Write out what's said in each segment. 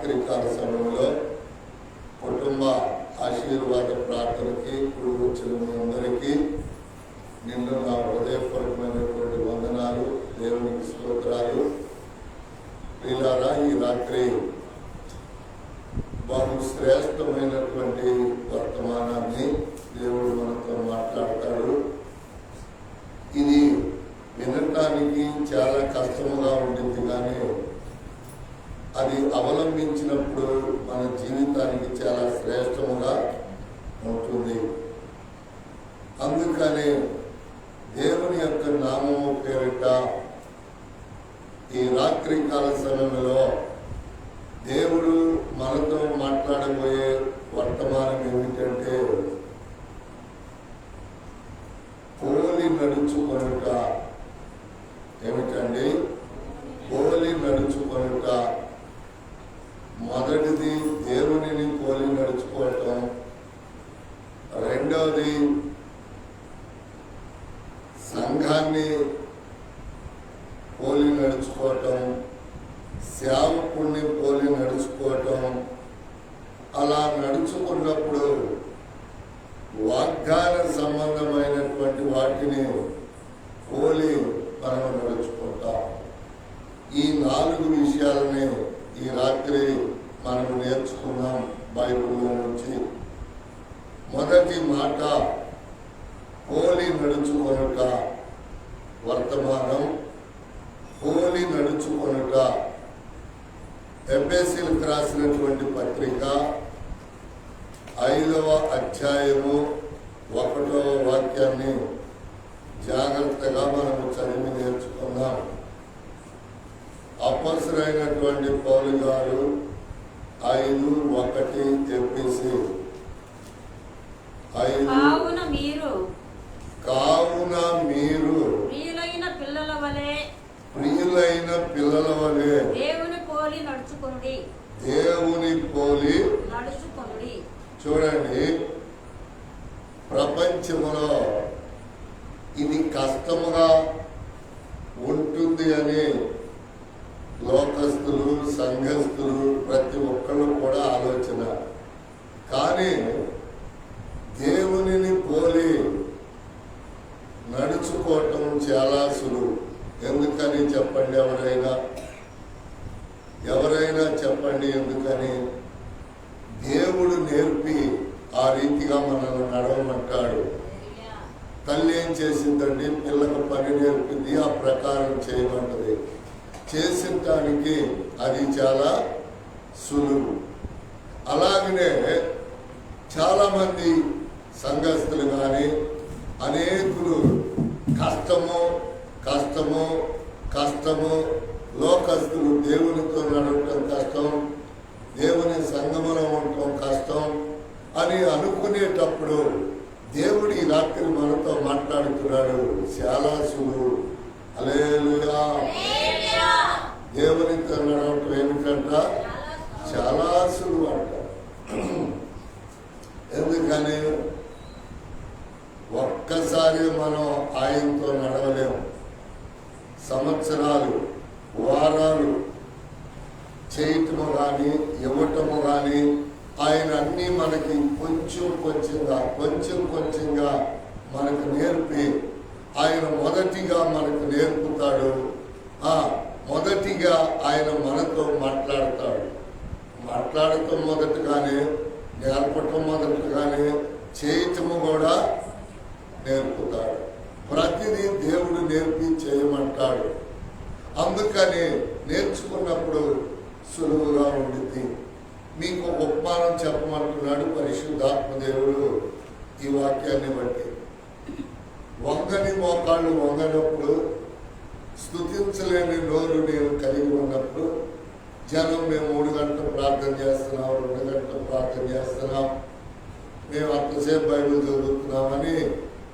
రాత్రికాల సమయంలో కుటుంబ ఆశీర్వాద ప్రార్థనకి కూడి వచ్చిన మీ అందరికీ నిన్ను నా హృదయపూర్వకమైనటువంటి వందనాలు, దేవునికి స్తోత్రాలు. ప్రియులారా, ఈ రాత్రి బహు శ్రేష్టమైనటువంటి వర్తమానాన్ని దేవుడు మనతో మాట్లాడతాడు. ఇది వినటానికి చాలా కష్టముగా ఉంటుంది, కానీ అది అవలంబించినప్పుడు మన జీవితానికి చాలా శ్రేష్టముగా ఉంటుంది. అందుకని దేవుని యొక్క నామము పేరిట ఈ రాత్రికాల సమయంలో దేవుడు మనతో మాట్లాడబోయే వర్తమానం ఏమిటంటే, పోలి నడుచుకొనుట. ఏమిటండి? పోలి నడుచుకొనుట. మొదటిది దేవునిని పోలి నడుచుకోవటం, రెండవది సంఘాన్ని పోలి నడుచుకోవటం, సేవకుడిని పోలి నడుచుకోవటం. అలా నడుచుకున్నప్పుడు వాగ్దాన సంబంధమైనటువంటి వాటిని పోలి మనం నడుచుకుంటాం. ఈ 4 విషయాలని ఈ రాత్రి మనం నేర్చుకున్నాం బైబిల్లో నుంచి. మొదటి మాట పోలి నడుచుకొనుట. వర్తమానం పోలి నడుచుకొనుట. ఎఫెసీయులకు రాసినటువంటి పత్రిక 5వ అధ్యాయము 1వ వాక్యాన్ని జాగ్రత్తగా మనము చదివి నేర్చుకుందాం. అపొస్తలుడైనటువంటి పౌలు గారు 5:1 ఎఫెసీ 5. కావున మీరు ప్రియులైన పిల్లల వలె దేవుని పోలి నడుచుకొనుడి. చూడండి, ప్రపంచంలో ఇది కష్టముగా ఉంటుంది అని లోకస్తులు, సంఘస్థులు ప్రతి ఒక్కళ్ళు కూడా ఆలోచన. కానీ దేవునిని పోలి నడుచుకోవటం చాలా సులువు. ఎందుకని చెప్పండి? ఎవరైనా చెప్పండి ఎందుకని? దేవుడు నేర్పి ఆ రీతిగా మనల్ని నడవమంటాడు. తల్లి ఏం చేసిందండి? పిల్లకు పని నేర్పింది, ఆ ప్రకారం చేయమంటది. చేసటానికి అది చాలా సులువు. అలాగనే చాలామంది సంఘస్థులు కానీ అనేకులు కష్టము లోకస్తులు దేవునితో నడవటం కష్టం, దేవుని సంగములో ఉండటం కష్టం అని అనుకునేటప్పుడు దేవుడు ఈ రాత్రి మనతో మాట్లాడుతున్నాడు. చాలా సులువు. హల్లెలూయా. దేవునితో నడవటం ఏమిటంట? చాలా సులువు అంట. ఎందుకని? ఒక్కసారి మనం ఆయనతో నడవలేము. సంవత్సరాలు, వారాలు చేయటము కానీ ఇవ్వటము కానీ ఆయన అన్నీ మనకి కొంచెం కొంచెంగా మనకు నేర్పి ఆయన మొదటిగా మనకు నేర్పుతాడు. మొదటిగా ఆయన మనతో మాట్లాడటం మొదటగానే, నేర్పటం మొదటగానే, చేయటము కూడా నేర్పుతాడు. ప్రతిదీ దేవుడు నేర్పి చేయమంటాడు. అందుకని నేర్చుకున్నప్పుడు సులువుగా ఉండింది. మీకు ఉపమానం చెప్పమంటున్నాడు పరిశుద్ధాత్మ దేవుడు ఈ వాక్యాన్ని బట్టి. వంగని మోకాళ్ళు వంగనప్పుడు, స్తుతించలేని నోరు నేను కలిగి ఉన్నప్పుడు, జనం మేము 3 గంటలు ప్రార్థన చేస్తున్నాం, 2 గంటలు ప్రార్థన చేస్తున్నాం, మేము అంతసేపు బైబిల్ చదువుతున్నామని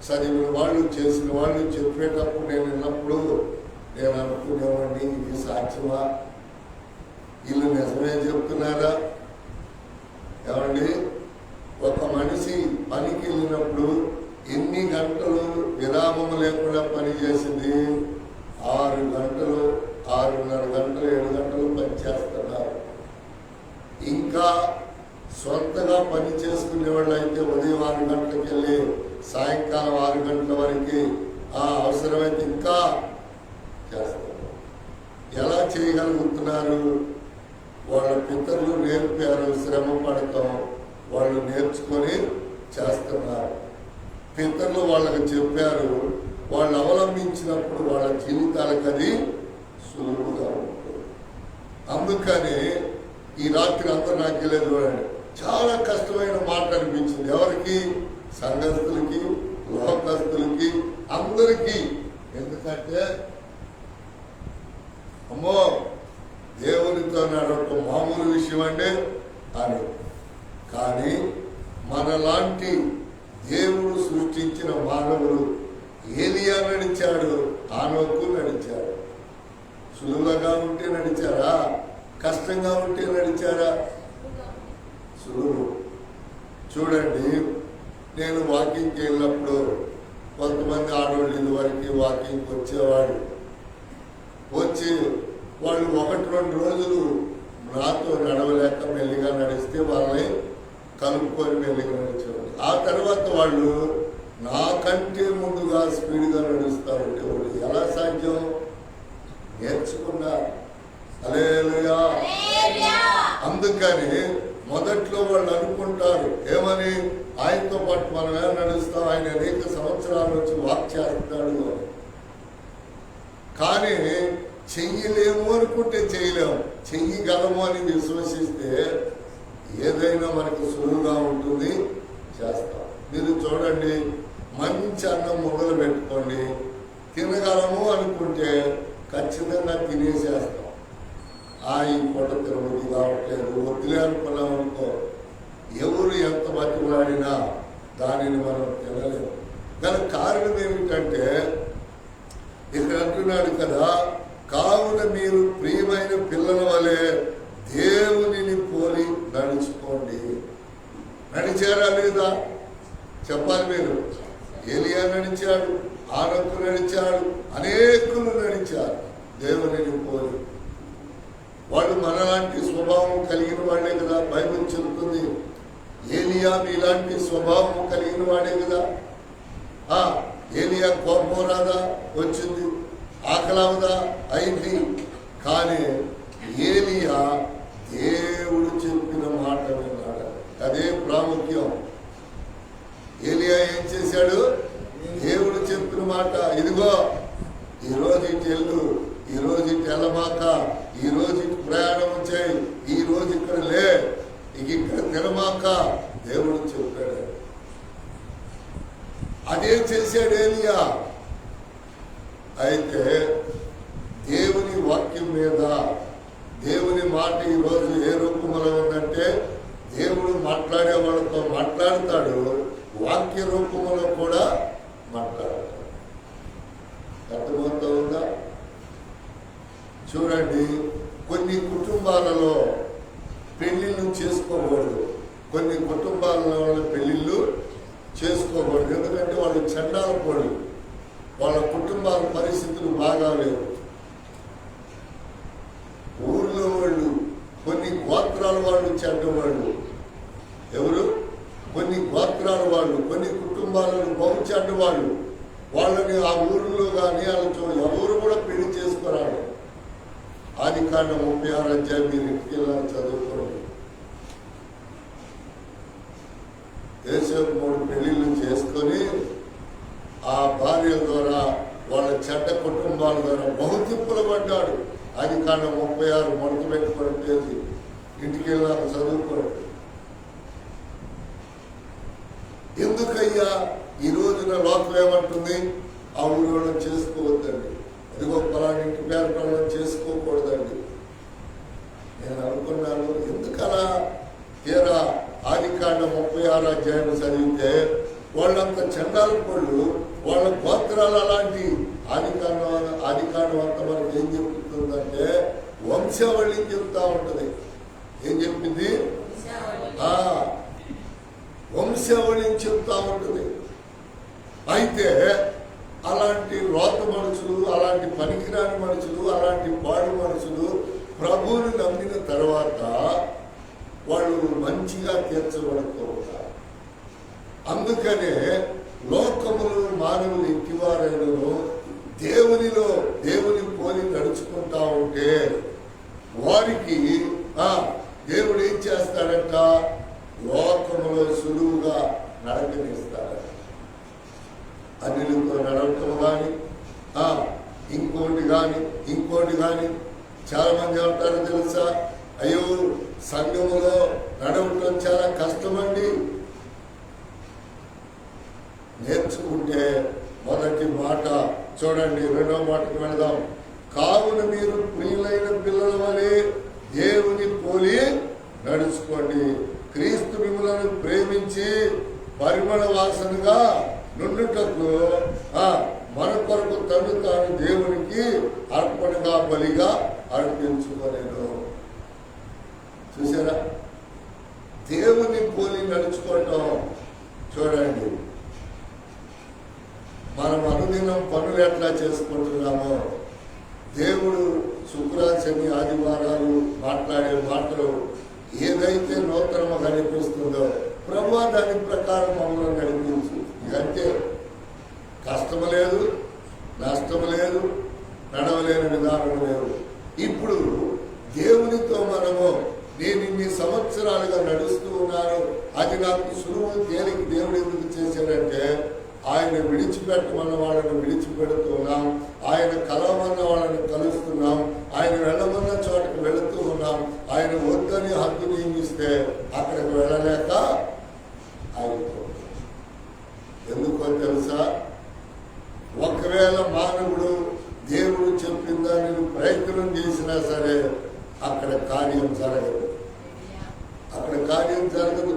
చదివిన వాళ్ళు, చేసిన వాళ్ళు చెప్పేటప్పుడు నేను విన్నప్పుడు నేను అనుకునేవాడిని, ఇది సాధ్యమా? వీళ్ళు నిజమే చెప్తున్నారా? ఏమండి, ఒక మనిషి పనికి వెళ్ళినప్పుడు ఎన్ని గంటలు విరామం లేకుండా పని చేసింది? 6 గంటలు, 6:30 గంటలు, 7 గంటలు పని చేస్తున్నారు. సొంతగా పని చేసుకునే వాళ్ళు అయితే ఉదయం 6 గంటలకు వెళ్ళి సాయంకాలం 6 గంటల వరకు అవసరమైతే ఇంకా చేస్తారు. ఎలా చేయగలుగుతున్నారు? వాళ్ళ పితరులు నేర్పారు, శ్రమ పడతాం, వాళ్ళు నేర్చుకొని చేస్తున్నారు. పితరులు వాళ్ళకి చెప్పారు, వాళ్ళు అవలంబించినప్పుడు వాళ్ళ జీవితాలకు అది సులువుగా ఉంటుంది. అందుకని ఈ రాత్రి అందరూ నాకు తెలియదు చూడండి, చాలా కష్టమైన మాట అనిపించింది. ఎవరికి? సంఘస్థులకి, లోకస్తులకి, అందరికీ. ఎందుకంటే అమ్మో దేవునితో నడవటం మామూలు విషయం అండి అని. కానీ మనలాంటి దేవుడు సృష్టించిన మానవులు ఏలియా నడిచాడు, ఆనోకు నడిచాడు. సులువుగా ఉంటే నడిచారా? కష్టంగా ఉంటే నడిచారా? సులువు. చూడండి, నేను వాకింగ్కి వెళ్ళినప్పుడు కొంతమంది ఆడవాళ్ళు ఇదివరకు వాకింగ్కి వచ్చేవాడు. వచ్చి వాళ్ళు 1-2 రోజులు నాతో నడవలేక మెల్లిగా నడిస్తే వాళ్ళని కలుపుకొని మెల్లిగా నడిచేవాడు. ఆ తర్వాత వాళ్ళు నాకంటే ముందుగా స్పీడ్గా నడుస్తారంటే వాళ్ళు ఎలా సాధ్యం? నేర్చుకున్నారు. హల్లెలూయా. అందుకని మొదట్లో వాళ్ళు అనుకుంటారు ఏమని, ఆయనతో పాటు మనం ఎలా నడుస్తాం, ఆయన అనేక సంవత్సరాల నుంచి వాక్ చేస్తాడు అని. కానీ చెయ్యలేము అనుకుంటే చేయలేము, చెయ్యగలము అని విశ్వసిస్తే ఏదైనా మనకు సులువుగా ఉంటుంది, చేస్తాం. మీరు చూడండి, మంచి అన్నం మొదలు పెట్టుకోండి, తినగలము అనుకుంటే ఖచ్చితంగా తినేసేస్తాం. ఈ పూట తినబుద్ధి కావట్లేదు, వద్దులే అనుకున్నాం అనుకో, ఎవరు ఎంత బతిలాడినా దానిని మనం తినలేము. దానికి కారణం ఏమిటంటే ఇక్కడ అంటున్నాడు కదా, కావున మీరు ప్రియమైన పిల్లల వలె దేవునిని పోలి నడుచుకోండి. నడిచారా లేదా చెప్పాలి మీరు. ఏలియా నడిచాడు, ఆనోకు నడిచాడు, అనేకులు నడిచారు దేవునిని పోలి. వాళ్ళు మనలాంటి స్వభావం కలిగిన వాడే కదా. బైబిల్ చెబుతుంది ఏలియా మీలాంటి స్వభావం కలిగిన వాడే కదా. ఏలియా కోపం రాదా? వచ్చింది. ఆకలవదా? అయింది. కానీ ఏలియా దేవుడు చెప్పిన మాట విన్నాడు. అదే ప్రాముఖ్యం. ఏలియా ఏం చేశాడు? దేవుడు చెప్పిన మాట, ఇదిగో ఈరోజు ఇటు వెళ్ళు, ఈరోజు ఇటు వెళ్ళమాక, ఈరోజు ఇటు ప్రయాణం చేయి, ఈరోజు ఇక్కడ లే, ఇక్కడ తినమాక దేవుడు చెప్పాడు. అదే చేశాడు ఏలియా. అయితే దేవుని వాక్యం మీద దేవుని మాట ఈరోజు ఏ రూపంలో ఉందంటే, దేవుడు మాట్లాడే వాళ్ళతో మాట్లాడతాడు, వాక్య రూపంలో కూడా మాట్లాడతాడు. అర్థమవుతా ఉందా? చూడండి, కొన్ని కుటుంబాలలో పెళ్లిళ్ళు చేసుకోకూడదు, కొన్ని కుటుంబాలలో పెళ్లిళ్ళు చేసుకోకూడదు. ఎందుకంటే వాళ్ళు చండాల పడు, వాళ్ళ కుటుంబాల పరిస్థితులు బాగాలేవు. ఊర్లో వాళ్ళు, కొన్ని గోత్రాల వాళ్ళు చెడ్డవాళ్ళు. ఎవరు? కొన్ని గోత్రాల వాళ్ళు, కొన్ని కుటుంబాలను బహు చెడ్డవాళ్ళు. వాళ్ళని ఆ ఊరిలో కానీ వాళ్ళతో ఎవరు కూడా పెళ్లి చేసుకోరాడు. ఆదికాండం 36 అధ్యాయం మీరు ఇంటికి వెళ్ళాలని చదువుకోండి. యోసేపు 3 పెళ్లిళ్ళు చేసుకొని ఆ భార్య ద్వారా, వాళ్ళ చెడ్డ కుటుంబాల ద్వారా బహుతిప్పులు పడ్డాడు. ఆదికాండం 36 మొదటి పెట్టుకోవడం చేసి ఇంటికి వెళ్ళాలని చదువుకోండి. ఎందుకయ్యా ఈ రోజున లోకం ఏమంటుంది? ఆ ఊళ్ళో చేసుకోవద్దండి, ఇదిగో పలాని ఇంటి పేరు చేసుకోకూడదండి. నేను అనుకున్నాను, ఎందుకలా? తీరా ఆదికాండం 36 అధ్యాయం చదివితే వాళ్ళంత చండాల పళ్ళు, వాళ్ళ గోత్రాలు అలాంటి. ఆదికాండం అంతా మనకి ఏం చెప్తుందంటే వంశావళిని చెప్తా ఉంటుంది. ఏం చెప్పింది? వంశావళిని చెప్తా ఉంటుంది. అయితే అలాంటి రోత మనుషులు, అలాంటి పనికిరాని మనుషులు, అలాంటి పాడు మనుషులు ప్రభువుని నమ్మిన తర్వాత వాళ్ళు మంచిగా తీర్చబడుతూ ఉంటారు. అందుకనే లోకములు మానవులు ఇంటివారైనను దేవుని పోలి నడుచుకుంటా ఉంటే వారికి దేవుడు ఏం చేస్తాడంట? లోకములో సులువుగా నడకనిస్తాడు. అన్నిలతో నడవటం కానీ ఇంకోటి కానీ చాలా మంది ఉంటారు తెలుసా, అయ్యో సంఘములో నడవటం చాలా కష్టమండి. నేర్చుకుంటే మొదటి మాట చూడండి, రెండవ మాటకు వెళదాం. కావున మీరు ప్రియులైన పిల్లల వలె దేవుని పోలి నడుచుకోండి. క్రీస్తు మిమ్మలను ప్రేమించి పరిమళ వాసనగా నుండుటకు మన కొరకు తను తాను దేవునికి అర్పణగా బలిగా అర్పించుకోలేను. చూసారా, దేవుని పోలి నడుచుకోవటం. చూడండి, మనం అనుదినం పనులు ఎట్లా చేసుకుంటున్నామో, దేవుడు శుక్ర శని ఆదివారాలు మాట్లాడే మాటలు ఏదైతే నూతనము కనిపిస్తుందో ప్రభువా దాని ప్రకారం మమ్మల్ని నడిపించు. ఇదంటే కష్టము లేదు, నష్టము లేదు, నడవలేని విధానం లేదు. ఇప్పుడు దేవునితో మనము నేను ఇన్ని సంవత్సరాలుగా నడుస్తూ ఉన్నాను, అది నాకు సులువు తేలిక దేవుడు ఎందుకు చేశాడంటే ఆయన విడిచిపెట్టమన్న వాళ్ళని విడిచిపెడుతున్నాం, ఆయన కలవమన్న వాళ్ళని కలుస్తున్నాం, ఆయన వెళ్ళమన్న చోటకు వెళుతూ ఉన్నాం. ఆయన వద్దని హద్దు నియమిస్తే అక్కడికి వెళ్ళలేక ఆగిపోతాం. ఎందుకో తెలుసా, ఒకవేళ మానవుడు దేవుడు చెప్పిన దానిని ప్రయత్నం చేసినా సరే అక్కడ కార్యం జరగదు.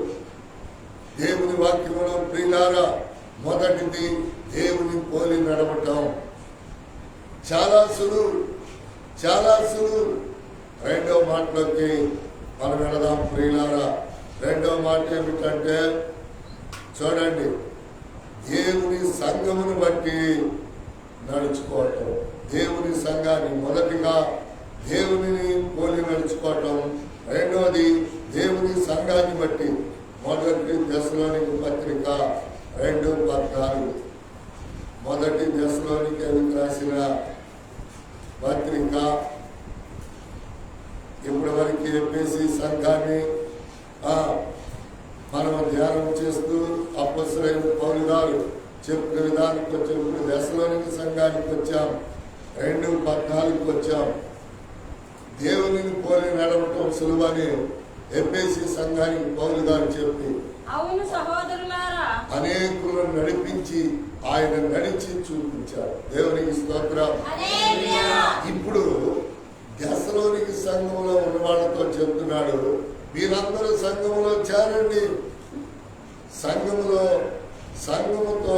దేవుని వాక్యంలో ప్రియులారా, మొదటిది దేవుని పోలి నడవటం చాలా సులువు. రెండవ మాటలోకి మనం వెళదాం ప్రియులారా. రెండవ మాట ఏమిటంటే చూడండి, దేవుని సంఘమును బట్టి నడుచుకోవటం. దేవుని సంఘాన్ని మొదటిగా దేవుని పోలి నడుచుకోవటం. రెండవది దేవుని సంఘాన్ని బట్టి. మొదటి దశలోనికి పత్రిక 2:14, మొదటి దశలోనికి రాసిన పత్రిక ఇప్పటి వరకు ఎఫెసీ సంఘాన్ని మనం ధ్యానం చేస్తూ అపొస్తలుడైన పౌలు గారు చెప్పిన విధానికి వచ్చినప్పుడు దశలోనికి సంఘానికి వచ్చాం, 2:14 వచ్చాం. దేవుని పోలి నడవటం సులువని ఎఫెసీ సంఘానికి పౌలు గారు చెప్పి అవును సహోదరులారా అనేకులను నడిపించి ఆయన నడిచి చూపించారు. దేవునికి స్తోత్రం. ఇప్పుడు దశలోనికి సంఘంలో ఉన్న వాళ్ళతో చెప్తున్నాడు, మీరందరూ సంఘములో చేరండి, సంఘముతో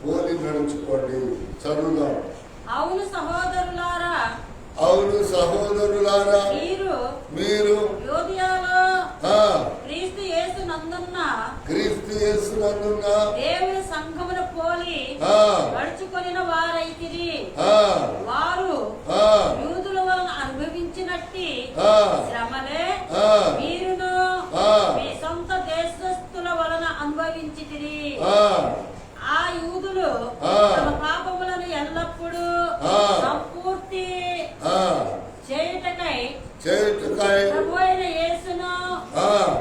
పోలి నడుచుకోండి. చదువుదాం. అవును సహోదరులారా మీరు క్రీస్తు యేసునందున్న దేవుని సంఘమును పోలి నడుచుకొనిన వారైతిరి. వారు యూదుల వలన అనుభవించినట్టి శ్రమలే మీరును మీ సొంత దేశస్థుల వలన అనుభవించితిరి. ఆ యూదులు తమ పాపములను ఎల్లప్పుడూ సంపూర్తి చేయుటకై ప్రభువైన యేసును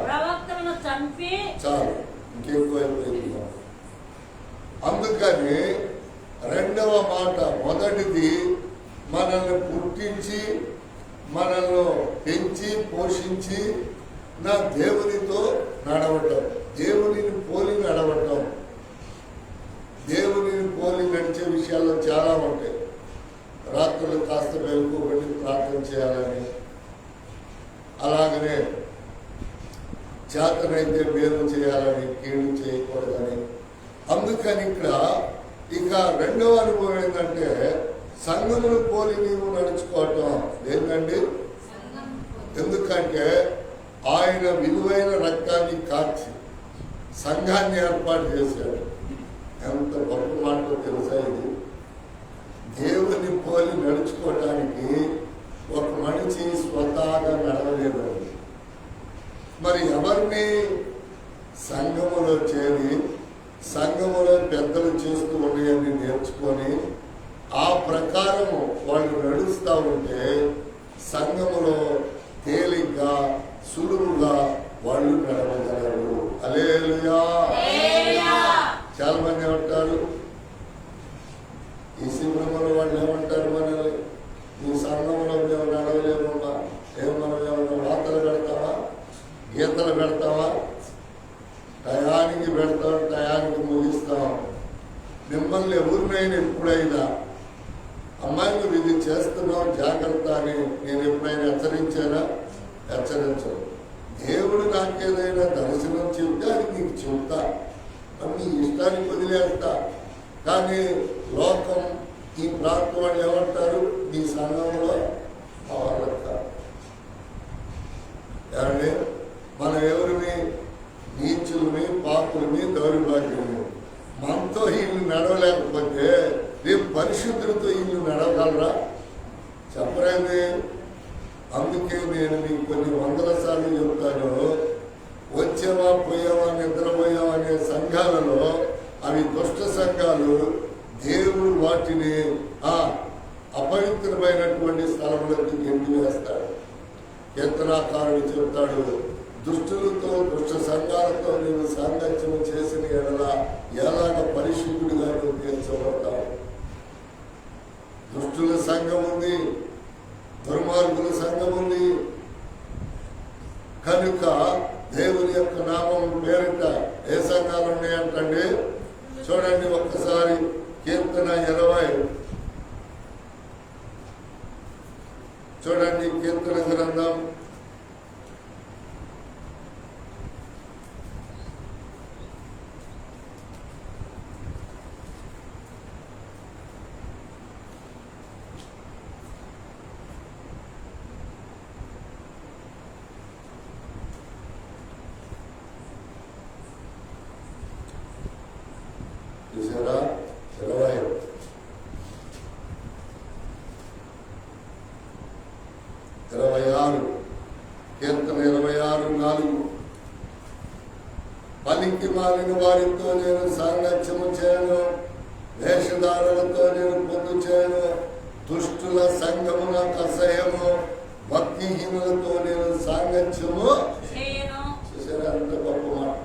ప్రవక్తలను చంపి చాలు, ఇంకెక్కువ. అందుకని రెండవ మాట, మొదటిది మనల్ని పుట్టించి మనల్ని పెంచి పోషించి నా దేవునితో నడవటం, దేవునిని పోలి నడవటం. దేవునిని పోలి నడిచే విషయాల్లో చాలా ఉంటాయి. రాత్రులు కాస్త మేలుకోబడి ప్రార్థన చేయాలని, అలాగనే చేతనైతే మేలు చేయాలని, కీడు చేయకూడదని. అందుకని ఇక రెండవ అనుభవం ఏంటంటే సంఘమును పోలి నీవు నడుచుకోవటం. ఏంటండి? ఎందుకంటే ఆయన విలువైన రక్తాన్ని కార్చి సంఘాన్ని ఏర్పాటు చేశాడు. ఎంత గొప్ప మాట తెలుసా ఇది? దేవుని పోలి నడుచుకోవటానికి ఒక మనిషి స్వతహాగా నడవలేదండి. మరి ఎవరిని సంఘములో చేరి సంఘములో పెద్దలు చేస్తూ ఉన్నాయని నేర్చుకొని ఆ ప్రకారం వాళ్ళు నడుస్తూ ఉంటే సంఘములో తేలిగ్గా సులువుగా వాళ్ళు నడవగలరు. హల్లెలూయా. చాలా మంది ఏమంటారు, ఈ శిబిరంలో వాళ్ళు ఏమంటారు, మనల్ని ఈ సంఘంలో మేము నడవలేమమ్మా, మనం ఏమన్నా వార్తలు పెడతావా, గీతలు పెడతావా, టయానికి పెడతాం, టయానికి ముగిస్తాం. మిమ్మల్ని ఎవరినైనా ఎప్పుడైనా అమ్మాయి నువ్వు ఇది చేస్తున్నావు జాగ్రత్త అని నేను ఎప్పుడైనా హెచ్చరించానా? హెచ్చరించను. దేవుడు నాకేదైనా దర్శనం చెప్తే అది నీకు చెప్తా, నీ ఇష్టానికి వదిలేస్తా. కానీ లోకం ఈ ప్రాంతం వాళ్ళు ఏమంటారు, నీ సంఘంలో వాళ్ళంటారు. ఏమండి, మనం ఎవరిని? నీచుల్ని, పాపుల్ని, దౌర్భాగ్యుల్ని. మనతో వీళ్ళు నడవలేకపోతే రేపు పరిశుద్ధులతో వీళ్ళు నడవగలరా? చెప్పలేదు. అందుకే నేను మీకు కొన్ని వందల సార్లు చెప్తాను, వచ్చావా పోయావా నిద్రపోయావా అనే సంఘాలలో అవి దుష్ట సంఘాలు. దేవుడు వాటిని అపవిత్రమైనటువంటి స్థలంలోకి గెంటి వేస్తాడు. కీర్తనాకారుడు చెప్తాడు, దుష్టులతో దుష్ట సంఘాలతో నేను సాంగత్యం చేసిన ఎడల ఎలాగ పరిశుద్ధుడిగా నువ్వు తీర్చబడతావు. దుష్టుల సంఘం ఉంది, దుర్మార్గుల సంఘం ఉంది. కనుక దేవుని యొక్క నామం పేరిట ఏ సంఘాలు ఉన్నాయంటే చూడండి ఒక్కసారి. కీర్తన 20 చూడండి. కీర్తన గ్రంథం 26 కీర్తన 26:4 పలికి మారిన వారితో నేను సాంగత్యము చేయను, వేషధారులతో నేను పొందు చేయను, దుష్టుల సంఘమున అసహ్యము, భక్తిహీనులతో నేను సాంగత్యము చేయను. చూసారా అంత గొప్ప మాట.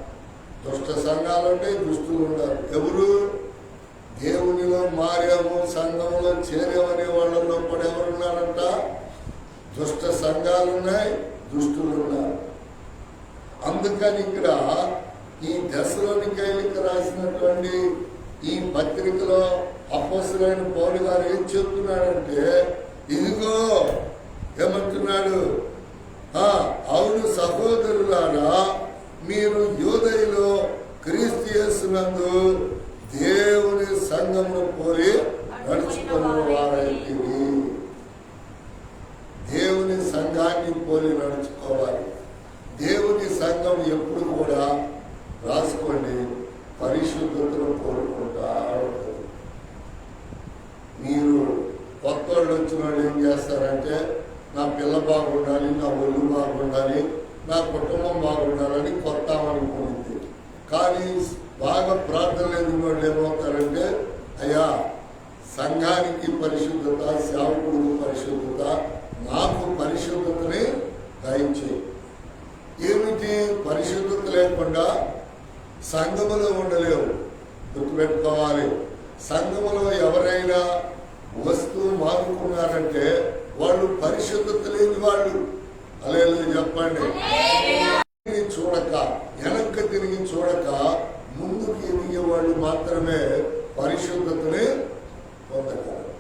దుష్ట సంఘాలు అంటే దుష్టులు ఉండాలి. ఎవరు? దేవునిలో మారాము, సంఘంలో చేరామనే వాళ్ళలో కూడా ఎవరున్నారంట? దుష్ట సంఘాలున్నాయి, దుష్టులు ఉన్నారు. అందుకని ఇక్కడ ఈ దశలోనికైలికి రాసినటువంటి ఈ పత్రికలో అపోస్తలుడైన పౌలు గారు ఏం చెప్తున్నాడంటే, ఇదిగో ఏమంటున్నాడు, అవును సహోదరులారా, మీరు యూదయలో క్రీస్తు యేసునందు దేవుని సంఘమును పోలి నడుచుకున్న వారైతే. దేవుని సంఘాన్ని పోలి నడుచుకోవాలి. దేవుని సంఘం ఎప్పుడు కూడా రాసుకోండి, పరిశుద్ధతను కోరుకుంటా ఉంటుంది. మీరు కొత్త వాళ్ళు వచ్చిన వాళ్ళు ఏం చేస్తారంటే, నా పిల్ల బాగుండాలి, నా ఒళ్ళు బాగుండాలి, నా కుటుంబం బాగుండాలని కొత్త అనుకుంటుంది. కానీ బాగా ప్రార్థన లేని వాళ్ళు ఏమవుతారంటే, అయ్యా సంఘానికి పరిశుద్ధత, సేవకుడికి పరిశుద్ధత, నాకు పరిశుద్ధతని దయచేయి. ఏమిటి? పరిశుద్ధత లేకుండా సంఘములో ఉండలేవు. గుర్తుపెట్టుకోవాలి. సంఘములో ఎవరైనా వస్తువు మానుకున్నారంటే వాళ్ళు పరిశుద్ధత లేని వాళ్ళు. హల్లెలూయా చెప్పండి. చూడక, వెనక్కి తిరిగి చూడక ముందుకు ఎదిగే వాళ్ళు మాత్రమే పరిశుద్ధతని పొందగలరు.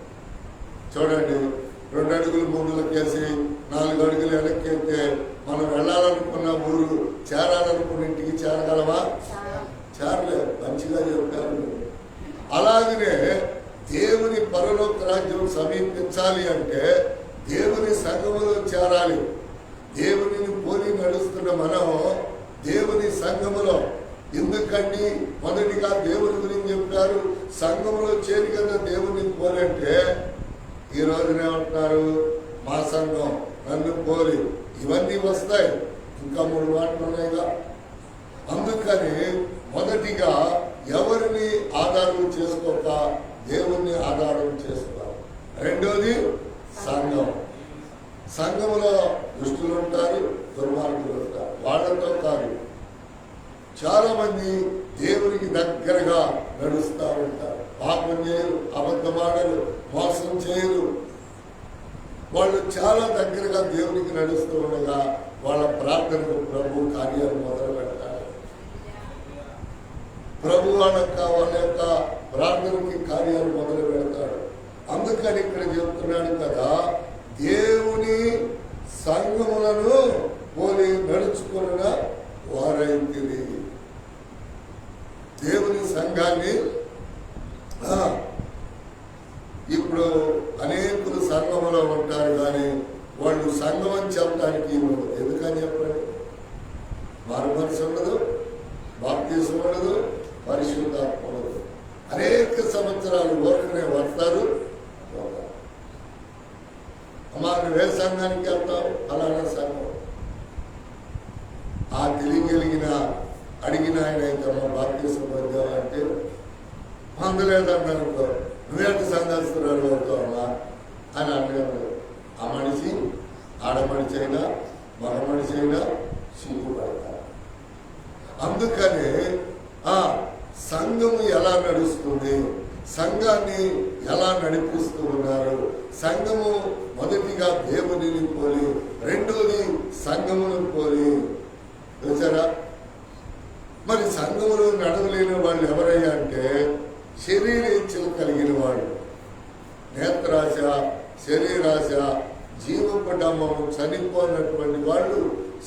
చూడండి, 2 అడుగులు ముందులకేసి 4 అడుగులు వెనక్కి మనం వెళ్ళాలనుకున్న ఊరు, చేరాలనుకున్న ఇంటికి చేరగలవా? చేరలేదు. మంచిగా చెప్పారు. అలాగనే దేవుని పరలోక రాజ్యం సమీపించాలి అంటే దేవుని సంఘములో చేరాలి. దేవునిని పోలి నడుస్తున్న మనం దేవుని సంఘములో. ఎందుకండి మొదటిగా దేవుని గురించి చెప్పారు, సంఘములో చేరి కదా దేవుని పోలంటే. ఈ రోజున ఏమంటున్నారు, మా సంఘం నన్ను పోలి. ఇవన్నీ వస్తాయి. ఇంకా 3 మాటలు ఉన్నాయిగా. అందుకని మొదటిగా ఎవరిని ఆధారం చేసుకోక దేవుణ్ణి ఆధారం చేసుకోవాలి. రెండోది సంఘం. సంఘంలో దుష్టులు ఉంటారు, దుర్మార్గులు ఉంటారు. వాళ్ళతో కాదు, చాలా మంది దేవునికి దగ్గరగా నడుస్తూ ఉంటారు. పాపం చేయరు, అబద్ధమాడరు, మోసం చేయరు. వాళ్ళు చాలా దగ్గరగా దేవునికి నడుస్తూ ఉండగా వాళ్ళ ప్రార్థనకు ప్రభు కార్యాలు మొదలు పెడతారు. ప్రభు వాళ్ళ యొక్క ప్రార్థనకి కార్యాలు మొదలు పెడతాడు. అందుకని ఇక్కడ చెప్తున్నాడు కదా, దేవుని సంఘములను పోలి నడుచుకున్న వారైతిరి. దేవుని సంఘాన్ని ఇప్పుడు అనేకులు సంఘములో ఉంటారు, కానీ వాళ్ళు సంఘం అని చెప్పడానికి ఎందుకని చెప్పండి? మారు మనసు ఉండదు, బాప్తిసం ఉండదు, పరిశుద్ధాత్మ ఉండదు. అనేక సంవత్సరాలు ఓరకనే వస్తారు. అమ్మా నువ్వు ఏ సంఘానికి వెళ్తావు? అలానే సంఘం. ఆ తెలియగలిగిన అడిగిన ఆయన అయితే అమ్మ బాప్తిసం పొందావంటే అందులేదన్నానుకో, నువ్వేంటి సంఘస్తురాలు అవుతావమ్మా అని అన్నాడు. ఆ మనిషి ఆడ మనిషి అయినా మగ మనిషి అయినా సిగ్గుపడతారు. అందుకనే సంఘము ఎలా నడుస్తుంది, సంఘాన్ని ఎలా నడిపిస్తూ ఉన్నారు? సంఘము మొదటిగా దేవునిని పోలి, రెండోది సంఘమును పోలి. చూసారా? మరి సంఘములు నడవలేని వాళ్ళు ఎవరయ్యా అంటే శరీరేచ్ఛలు కలిగిన వాళ్ళు, నేత్రాశ, శరీరాశ, జీవపడమ్మము చనిపోయినటువంటి వాళ్ళు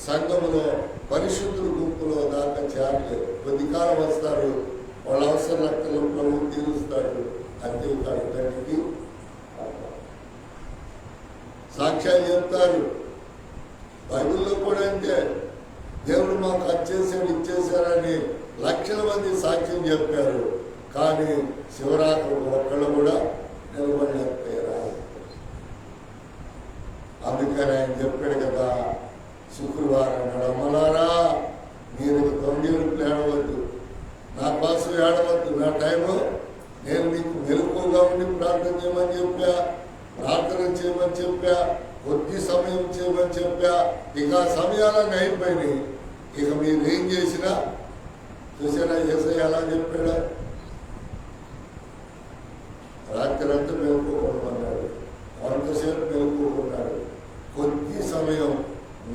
సంఘములో పరిశుద్ధుల గుంపులో దాకా చేరలేదు. కొద్ది కాలం వస్తారు, వాళ్ళ అవసరాలను ప్రభు తీరుస్తాడు. అంతేకాదు దానికి సాక్ష్యాలు చెప్తారు. బైబిల్లో కూడా అంతే, దేవుడు మాకు వచ్చేసాడు ఇచ్చేసారని లక్షల మంది సాక్ష్యం చెప్పారు, కానీ శివరాత్రి ఒక్కళ్ళు కూడా నిలబడలేకపోయారు. అందుకని ఆయన చెప్పాడు కదా, శుక్రవారం నడమలారా మీరు 9 ఏడవద్దు, నా కోసం ఏడవద్దు, నా టైము నేను మీకు మెలకువగా ఉండి ప్రార్థన చేయమని చెప్పా, ప్రార్థన చేయమని చెప్పా, కొద్ది సమయం చేయమని చెప్పా. ఇక సమయాలన్నీ అయిపోయినాయి. ఇక మీరు ఏం చేసినా చూసారా? యేసయ్య ఎలా చెప్పాడా? రాత్రి అంతా మెలుకోకూడమన్నాడు, కొంతసేపు మెలుకోకున్నాడు. కొద్ది సమయం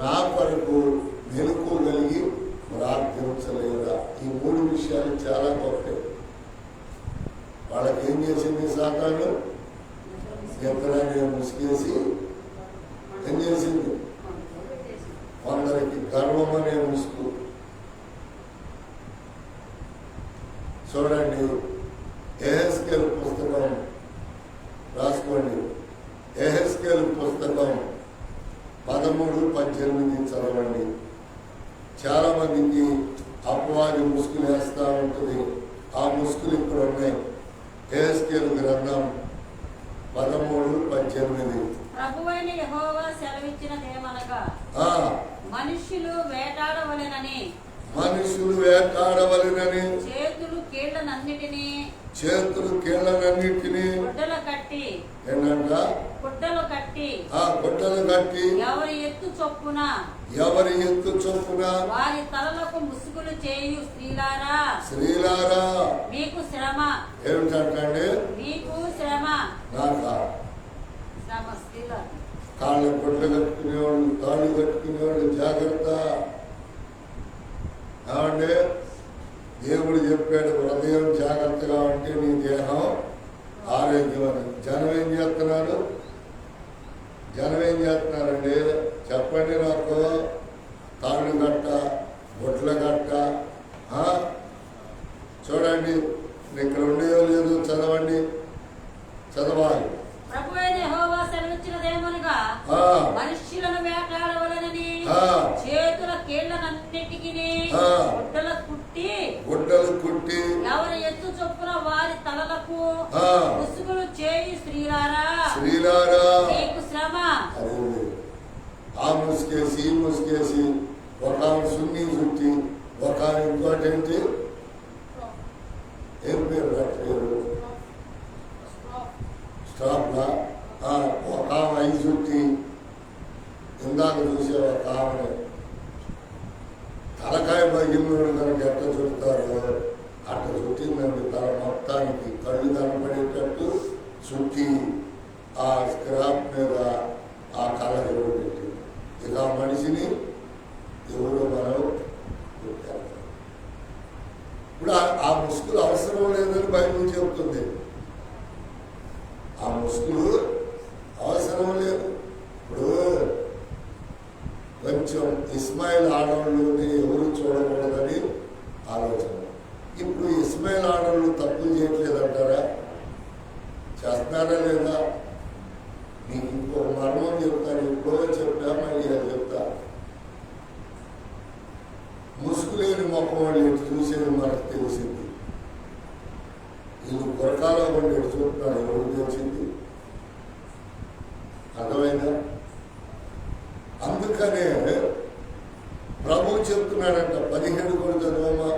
నా కొరకు మెలుకోగలిగి ప్రార్థించలేదా? ఈ 3 విషయాలు చాలా గొప్ప. వాళ్ళకి ఏం చేసింది సాతాను? ఎక్కడాన్ని ముసుకేసి ఏం చేసింది? కొందరికి గర్వం అనే ముసుగు. చూడండి, యెహెజ్కేలు పుస్తకం రాసుకోండి. యెహెజ్కేలు పుస్తకం 13-18 చదవండి. చాలా మందికి అపవాది ముసుగులు వేస్తూ ఉంటుంది. ఆ ముసుగులు ఇక్కడ ఉన్నాయి. యెహెజ్కేలు గ్రంథం 13-18. ప్రభువైన యెహోవా సెలవిచ్చినదేమనగా, మనుష్యులు వేటాడవలెనని చేతులు కీళ్లనన్నిటినీ గుడ్డలు కట్టి ఎవరి ఎత్తు చొప్పున వారి తలలకు ముసుగులు చేయు స్త్రీలారా మీకు శ్రమ. ఏమిటంటే మీకు శ్రమ. కాళ్ళ గుడ్లు కట్టుకునేవాళ్ళు, తాళ్ళు కట్టుకునేవాళ్ళు జాగ్రత్త. ఏమంటే దేవుడు చెప్పాడు, హృదయం జాగ్రత్తగా ఉంటే నీ దేహం ఆరోగ్యం అని. జనం ఏం చేస్తున్నారండి చెప్పండి నాకు? తాళ్ళు గట్ట, గుడ్ల గట్ట. చూడండి, ఇక్కడ ఉండేదో లేదు, చదవాలి. ప్రభువైన యెహోవా సెలవిచ్చినదేమనగా, మనుష్యులను వేటాడవలెనని చేతుల కీళ్లనన్నిటికిని గుడ్డలు కుట్టి ఎవరి ఎత్తు చొప్పున వారి తలలకు ముసుగులు చేయి స్త్రీలారా మీకు శ్రమ. ఆ ముసుకేసి ఒక ఆమె సున్నీ చుట్టి, ఒక ఆమె ఇంకోటి ఏంటి ఏం పేరు పేరు స్టాప్లా, ఒక ఆమె ఐదు చుట్టి, ఇందాక చూసే ఒక ఆమె తలకాయ పగిలినోడు కనుక ఎట్లా చుడతారో అట్లా చుట్టిందండి. తల మొత్తానికి కళ్ళు కనపడేటట్టు చుట్టి ఆ స్క్రాప్ మీద ఆ కలర్ ఎవరు పెట్టి, ఇక ఆ మనిషిని ఎవరు మనం పెట్టారు. ఇప్పుడు ఆ ముసుగులు అవసరం లేదని బైబిల్ చెబుతుంది. ఆ ముసుగులు అవసరం లేదు. ఇప్పుడు కొంచెం ఇస్మాయిల్ ఆడవాళ్ళని ఎవరు చూడకూడదని ఆలోచన. ఇప్పుడు ఇస్మాయిల్ ఆడవాళ్ళు తప్పులు చేయట్లేదంటారా? చేస్తున్నారా లేదా? నీకు ఇంకో మర్మం చెప్తాను, ఎప్పుడో చెప్పా, మళ్ళీ అది చెప్తా. ముసుగు లేని మొక్క వాళ్ళు ఎటు చూసేది మనకు తెలిసింది. వీళ్ళు గురకాలో వాళ్ళు ఎటు చూస్తున్నారు, ఎవరు తెలిసింది? అర్థమైందా? అందుకనే ప్రభు చెప్తున్నాడంట, 17 కూడా చదవమా,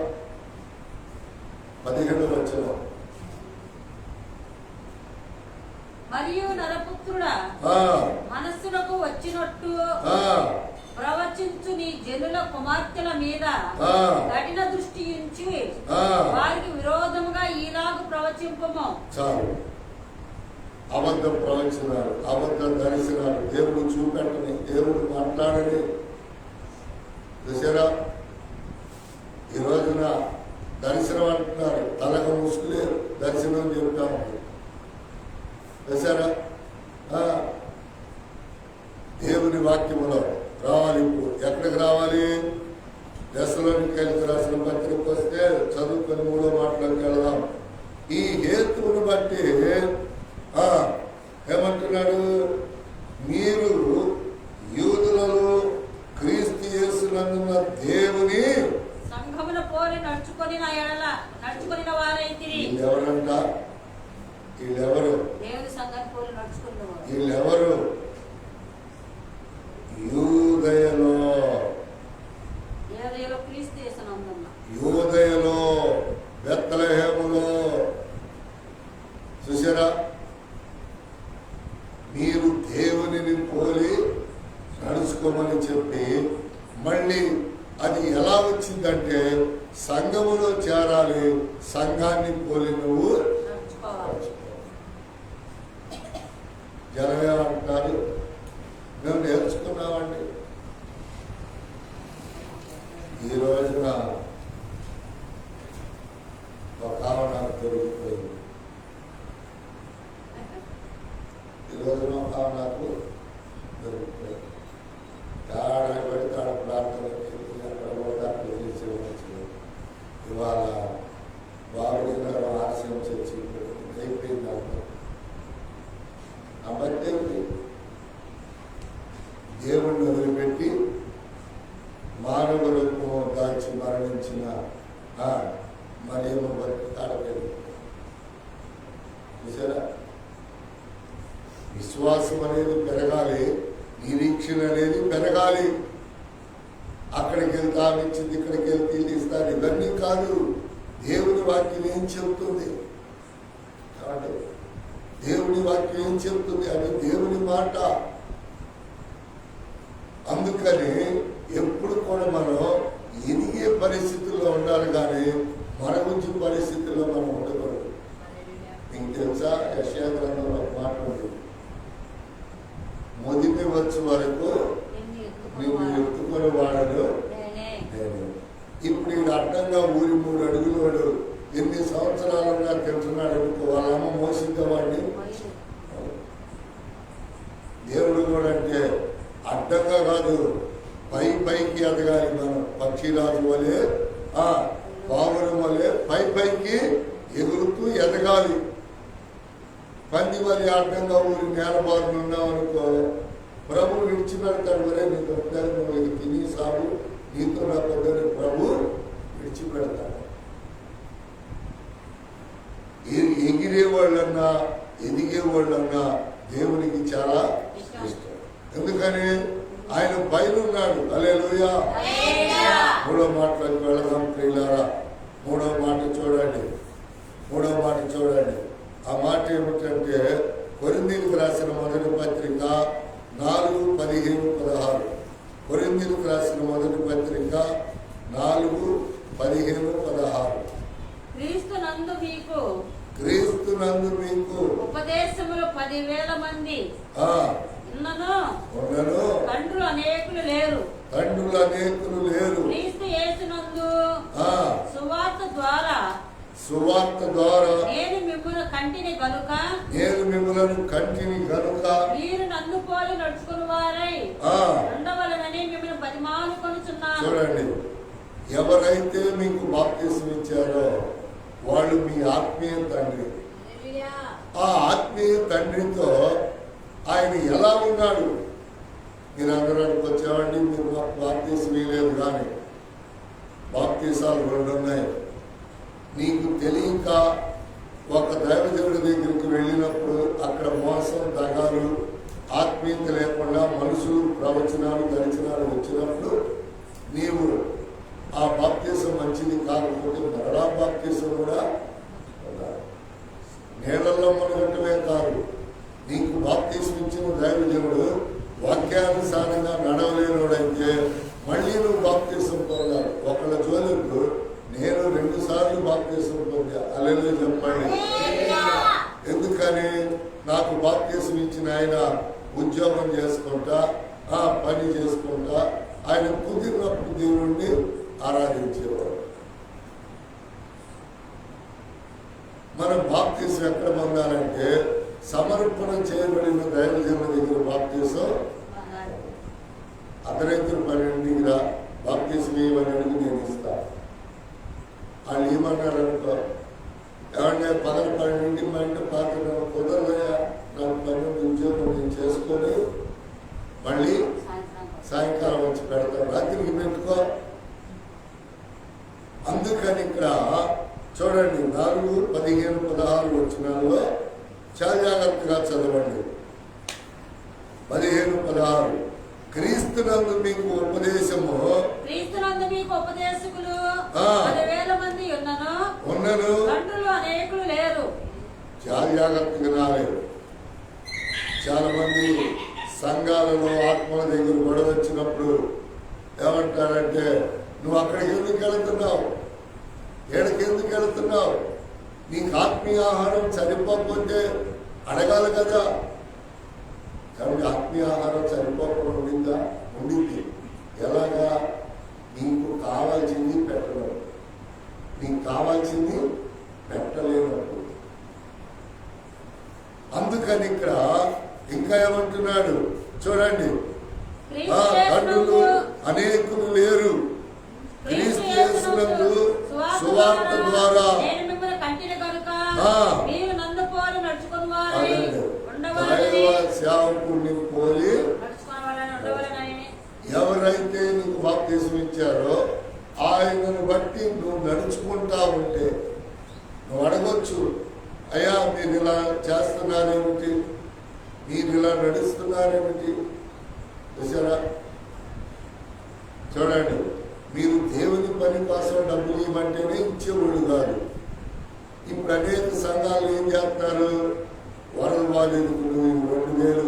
17 వచ్చిన. మరియు నరపుత్రుడా, మనస్సులకు వచ్చినట్టు ప్రవచించు నీ జనుల కుమార్తెల మీద కఠిన దృష్టి ఉంచి వారికి విరోధముగా ఈలాగు ప్రవచింపము. చాలు. అబద్ధం ప్రవచనాలు, అబద్ధం దర్శనాలు, దేవుడు చూపెట్టని, దేవుడు మాట్లాడని. చూసారా? ఈ రోజున దర్శనం అంటున్నారు, తలకు ముసుగులే దర్శనం చెప్తాము. చూసారా? దేవుని వాక్యములో రావాలి. ఇప్పుడు ఎక్కడికి రావాలి? దశలోనికి రాసిన పత్రిక వస్తే చదువుకొని 3వ మాటలోకి వెళదాం. ఈ హేతువును బట్టి ఏమంటున్నాడు? మీరు యూదులలో క్రీస్తు యేసునందున్న దేవుని సంఘమున పోలి నడుచుకొని వారైతిరి. వీళ్ళెవరంట? వీళ్ళెవరు? దేవుని సంఘాన్ని పోలి నడుచుకున్నవారు. వీళ్ళెవరు? యూదయలో, క్రీస్తు యేసునందున్న, యూదయలో, బెత్లెహేములో. చూసారా? మీరు దేవునిని పోలి నడుచుకోమని చెప్పి మళ్ళీ అది ఎలా వచ్చిందంటే సంఘములో చేరాలి, సంఘాన్ని పోలి నువ్వు జనమేమంటారు? మేము నేర్చుకున్నామండి. ఈ రోజున ఒక ఆవరణ దొరికిపోయింది. ఈ రోజున ఒక ఆవరణకు దొరికిపోయింది. పడితే ఆడ ప్రార్థనకి అక్కడ కూడా చేసేవచ్చు. ఇవాళ బాబుగారు ఆశయం చేసి అయిపోయింది. అబద్ధి దేవుణ్ణి వదిలిపెట్టి మానవ రూపము దాల్చి మరణించిన మరియమ్మ బట్టి ఆడలేదు. చూసారా? విశ్వాసం అనేది పెరగాలి, నిరీక్షణ అనేది పెరగాలి. అక్కడికి వెళ్తే ఆమె ఇచ్చింది, ఇక్కడికి వెళ్తే ఇల్లు ఇస్తారు, ఇవన్నీ కాదు. దేవుని వాక్యం ఏం చెబుతుంది? కాబట్టి దేవుని వాక్యం ఏం చెబుతుంది? అది దేవుని మాట. అందుకని ఎప్పుడు కూడా మనం ఎదిగే పరిస్థితుల్లో ఉండాలి, కానీ మన గురించి పరిస్థితుల్లో మనం ఉండకూడదు. మీకు తెలుసా? యెషయా గ్రంథంలో మాట ఉంది, మొదటి వచ్చే వరకు నువ్వు ఎత్తుకొని వాడను నేను. ఇప్పుడు ఈడు అడ్డంగా ఊరి 3 అడుగులు వాడు ఎన్ని సంవత్సరాలుగా తింటున్నాడు అనుకో, వాళ్ళ అమ్మ మోసిద్దామండి. దేవుడు కూడా అంటే అడ్డంగా కాదు, పైకి ఎదగాలి. మనం పక్షిరాజు వలె, పావురం వలె పైకి ఎగురుతూ ఎదగాలి. పంది వలె అడ్డంగా ఊరి నేలబారులు ఉన్నామనుకో, ప్రభు విడిచిపెడతాడు. వరే నీ తొమ్మిది నువ్వు ఇది తిని సాగు, నీతో నా పొద్దుని ప్రభు విడిచిపెడతాడు. ఎగిరేవాళ్ళన్నా ఎదిగేవాళ్ళన్నా దేవునికి చాలా ఇష్టం. ఎందుకని ఆయన పైన ఉన్నాడు. హల్లెలూయా. మూడో మాటలకు వెళదాం ప్రియులారా. మూడో మాట చూడండి. ఆ మాట ఏమిటంటే కొరింథీయులకు రాసిన మొదటి పత్రిక 4:15-16. కొరింథీయులకు రాసిన మొదటి పత్రిక 4:15-16. క్రీస్తునందు మీకు ఉపదేశములు 10,000 మంది ఉన్నను, తండ్రులు అనేకులు లేరు. క్రీస్తు యేసునందు సువార్త ద్వారా నేను మిమ్మల్ని కంటిని గనుక మీరు నన్ను పోలి నడుచుకుని వారై ఉండవలనని మిమ్మల్ని బతిమాలుకొనుచున్నాను. చూడండి, ఎవరైతే మీకు బాప్తిసం ఇచ్చారో వాళ్ళు మీ ఆత్మీయ తండ్రి. ఆ ఆత్మీయ తండ్రితో ఆయన ఎలా ఉన్నాడు? మీరు అందరానికి వచ్చేవాడిని, మీరు మాకు బాప్తిసం ఇవ్వలేదు, కానీ బాప్తిసాలు 2 ఉన్నాయి. నీకు తెలియక ఒక దైవజనుడి దగ్గరికి వెళ్ళినప్పుడు అక్కడ మోసం, దగాలు, ఆత్మీయత లేకుండా మనుషులు ప్రవచనాలు, దర్శనాలు వచ్చినప్పుడు నీవు ఆ బాప్తిసం మంచిది కాకపోతే మరలా బాప్తిసం కూడా నీళ్ళల్లో మునగటమే కాదు. నీకు బాప్తిసం ఇచ్చిన దైవజనుడు వాక్యానుసారంగా నడవలేనుడైతే మళ్ళీ నువ్వు బాప్తిసం పొందాలి. ఒకళ్ళ జోలికు నేను 2 సార్లు బాప్తిసం పొందా. హల్లెలూయా చెప్పండి. ఎందుకని? నాకు బాప్తిసం ఇచ్చిన ఆయన ఉద్యోగం చేసుకుంటా, పని చేసుకుంటా, ఆయన కుదిరినప్పుడు దేవుణ్ణి ఆరాధించేవాడు. మనం బాప్తిసం ఎక్కడ పొందాలంటే సమర్పణ చేయబడిన దైవజనుల దగ్గర బాప్తిసం. అర్ధరాత్రి 12కి బాప్తిసం ఇవ్వమని అడిగి నేను ఇస్తా. వాళ్ళు ఏమన్నారు అనుకో, ఏమన్నా 12 మా ఇంటి పాత్ర కుదరదయా, నాకు 12 ఉద్యోగం నేను చేసుకొని మళ్ళీ సాయంకాలం వచ్చి పెడతాను, రాత్రికి పెట్టుకో. అందుకని ఇక్కడ చూడండి 4:15-16 వచనాల్లో చాలా జాగ్రత్తగా చదవండి. 15-16 క్రీస్తునందు మీకు ఉపదేశము, ఉపదేశకులు 10,000 మంది ఉన్నను, తండ్రులు అనేకులు లేరు. చాలా జాగ్రత్తగా రాలేదు. చాలా మంది సంఘాలలో ఆత్మల దగ్గర గొడవ వచ్చినప్పుడు ఏమంటారంటే, నువ్వు అక్కడికి ఎందుకు వెళుతున్నావు, ఏడకెందుకు వెళుతున్నావు, నీకు ఆత్మీయ ఆహారం సరిపోకపోతే అడగాలి కదా. కాబట్టి ఆత్మీయ ఆహారం సరిపోకుండా ఉండింది. ఎలాగా? నీకు కావాల్సింది పెట్టలేవు, నీకు కావాల్సింది పెట్టలేనప్పుడు. అందుకని ఇక్కడ ఇంకా ఏమంటున్నాడు చూడండి, తండ్రులు అనేకులు లేరు, క్రీస్తు యేసునందు సువార్త ద్వారా సేవకుడిని పోలి. ఎవరైతే నీకు బాప్తిసం ఇచ్చారో ఆయనను బట్టి నువ్వు నడుచుకుంటా ఉంటే నువ్వు అడగొచ్చు, అయ్యా మీరు ఇలా చేస్తున్నారేమిటి, మీరు ఇలా నడుస్తున్నారేమిటి. చూసారా? చూడండి, మీరు దేవుని పని కోసం డబ్బులు ఇవ్వమంటేనే ఇచ్చేవాడు కాదు. ఇప్పుడు అనేక సంఘాలు ఏం చేస్తున్నారు, వరద బాధితులు 2,000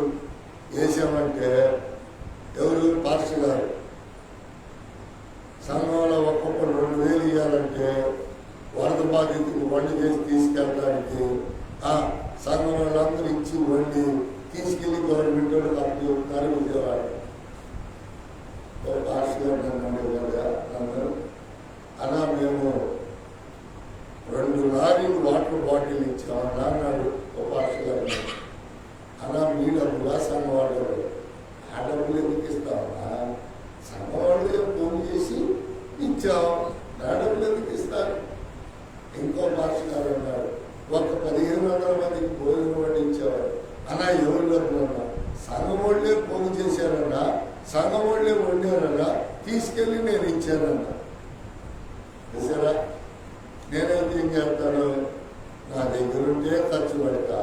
వేసామంటే ఎవరు? పాస్టర్ గారు. సంఘంలో ఒక్కొక్కరు 2,000 ఇవ్వాలంటే వరద బాధితులు వండి చేసి తీసుకెళ్ళడానికి సంఘం వాళ్ళందరూ ఇచ్చి వండి తీసుకెళ్లి గవర్నమెంట్ వాళ్ళకి అప్పు చెప్తున్నారు. విజయవాడ పాస్టర్ గారు నన్ను అలా మేము 2 లారీలు వాటర్ బాటిల్ ఇచ్చామన్నా అన్నాడు ఒక పాస్టర్ గారు. అలా మీ డబ్బులా సంఘం వాళ్ళు ఆ డబ్బులు ఎందుకు ఇస్తామన్నా, సంఘం వాళ్ళు ఫోన్ చేసి ఇచ్చాం, నా డబ్బులు ఎందుకు ఇస్తారు. ఇంకో పాస్టర్ గారు అన్నారు, ఒక 1,500 మందికి భోజనం వండించేవారు. అన్నా ఎవరు డబ్బులు అన్నా, సంఘం వాళ్ళే ఫోన్ చేశారన్నా, సంఘం వాళ్ళే వండారన్నా, తీసుకెళ్ళి నేను ఇచ్చానన్నా. చూసారా? నేనైతే ఏం చేస్తాను, నా దగ్గర ఉంటే ఖర్చు పెడతా,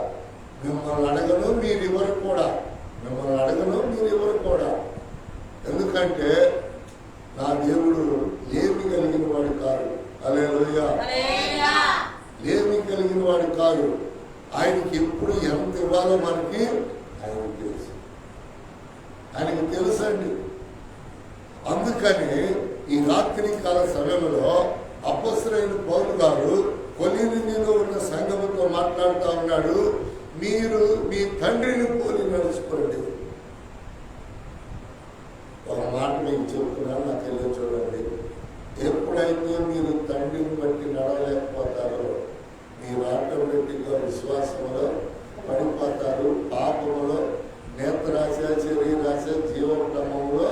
మిమ్మల్ని అడగను మీరు ఇవ్వరు కూడా. ఎందుకు ఎందుకంటే నా దేవుడు లేమి కలిగిన వాడు కాదు. హల్లెలూయా. లేమి కలిగిన వాడు కాదు. ఆయనకి ఎప్పుడు ఎంత ఇవ్వాలో మనకి ఆయనకు తెలుసు. ఆయనకు తెలుసండి. అందుకని ఈ రాత్రి కాల సమయంలో అపొస్తలుడైన పౌలు గారు కొలినిలో ఉన్న సంఘముతో మాట్లాడుతూ ఉన్నాడు. మీరు మీ తండ్రిని పోలి నడుచుకోండి. ఒక మాట మీకు చెప్తున్నాను, నాకు తెలియదు చూడండి. ఎప్పుడైతే మీరు తండ్రిని బట్టి నడవలేకపోతారో మీరు ఆటోమేటిక్గా విశ్వాసంలో పడిపోతారు. పాపములో, నేత్రాశ, శరీరాశ, జీవక్రమంలో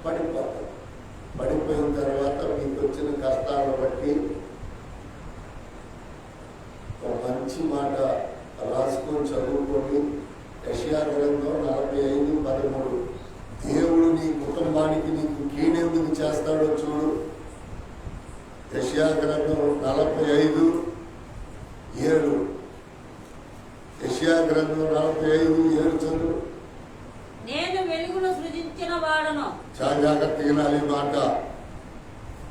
పడిపోతారు. పడిపోయిన తర్వాత మీకు వచ్చిన కష్టాలను బట్టి ఒక మంచి మాట రాసుకొని చదువుకొని యెషయా గ్రంథం 45:13 దేవుడు నీ కుటుంబానికి నీకు కీడెందుకు చేస్తాడో చూడు. యెషయా గ్రంథం 45:7 యెషయా గ్రంథం 45:7 చదువు. నేను వెలుగును సృజించిన వాడను. చాలా జాగ్రత్తగా వినాలి మాట.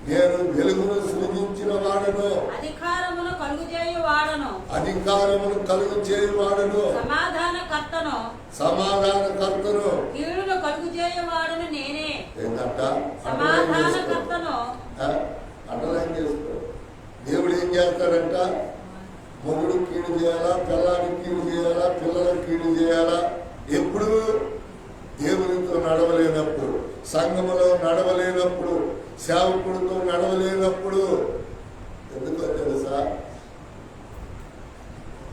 నేను వెలుగును సృజించిన వాడను, అధికారమును కలుగు చేయు వాడను, అధికారమును కలుగు చేయు వాడను, సమాధానకర్తను, సమాధానకర్తను, కీడును కలుగు చేయు వాడను నేనే. ఏంటంట? సమాధానకర్తను. అండర్లైన్ చేసుకో. దేవుడు ఏం చేస్తాడంట? మొగుడు కీడు చేయాలా, పిల్లానికి కీడు చేయాలా, పిల్లలకు కీడు చేయాలా? ఎప్పుడు? దేవునితో నడవలేనప్పుడు, సంఘములో నడవలేనప్పుడు, సేవకుడితో నడవలేనప్పుడు. ఎందుకో తెలుసా?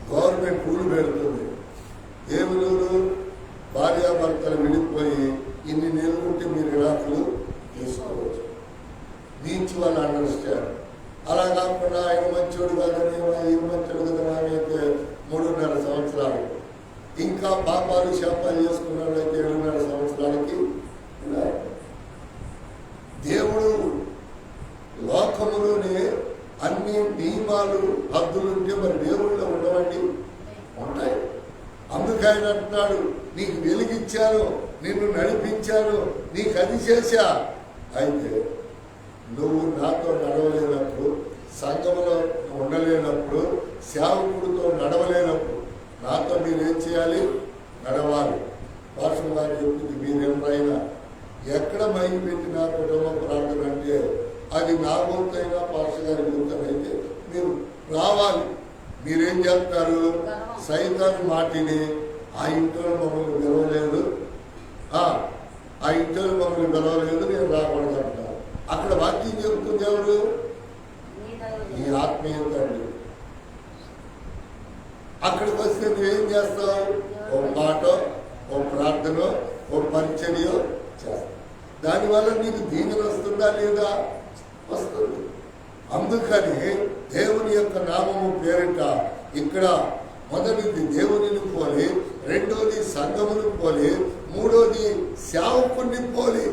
గవర్నమెంట్ రూల్ పెడుతుంది. దేవుడు భార్యాభర్తలు విడిపోయి ఇన్ని నెలలు ఉంటే మీరు విడాకులు తీసుకోవచ్చు. Mutual understand. అలా కాకుండా ఆయన మంచోడు కదని, ఈయన మంచోడు కదా అయితే 3.5 సంవత్సరాలు, ఇంకా పాపాలు శాపాలు చేసుకున్నట్లయితే 7.5 సంవత్సరాలకి. దేవుడు లోకములోనే అన్ని నియమాలు, హద్దులుంటే మరి దేవుళ్ళో ఉండవండి? ఉంటాయి. అందుకని అంటున్నాడు, నీకు వెలిగిచ్చాను, నిన్ను నడిపించాను, నీకు అది చేశా. అయితే నువ్వు నాతో నడవలేనప్పుడు, సంఘంలో ఉండలేనప్పుడు, సేవకుడితో నడవలేనప్పుడు నాతో మీరేం చేయాలి? నడవాలి. పాస్టర్ గారు చెప్తుంది, మీరెవరైనా ఎక్కడ మైకి పెట్టి నా కుటుంబ ప్రార్థన అంటే అది నా గొంతైనా పాస్టర్ గారి గొంతనైతే మీరు రావాలి. మీరేం చెప్తారు? సైతాన్ మాటిని ఆ ఇంట్లో మమ్మల్ని పిలవలేదు, ఆ ఇంట్లో మమ్మల్ని పిలవలేదు, నేను రాకూడదు అంటారు. అక్కడ వాక్యం చెబుతుంది ఎవరు? ఈ ఆత్మీయత అండి. అక్కడికి వస్తే నువ్వేం చేస్తావు? ఓ మాట, ఓ ప్రార్థన, ఓ పరిచర్య చేస్తావు. దానివల్ల నీకు దీవెన వస్తుందా లేదా? వస్తుంది. అందుకని దేవుని యొక్క నామము పేరిట ఇక్కడ మొదటిది దేవునిని పోలి, రెండోది సంఘమును పోలి, మూడోది సేవకుని పోలి.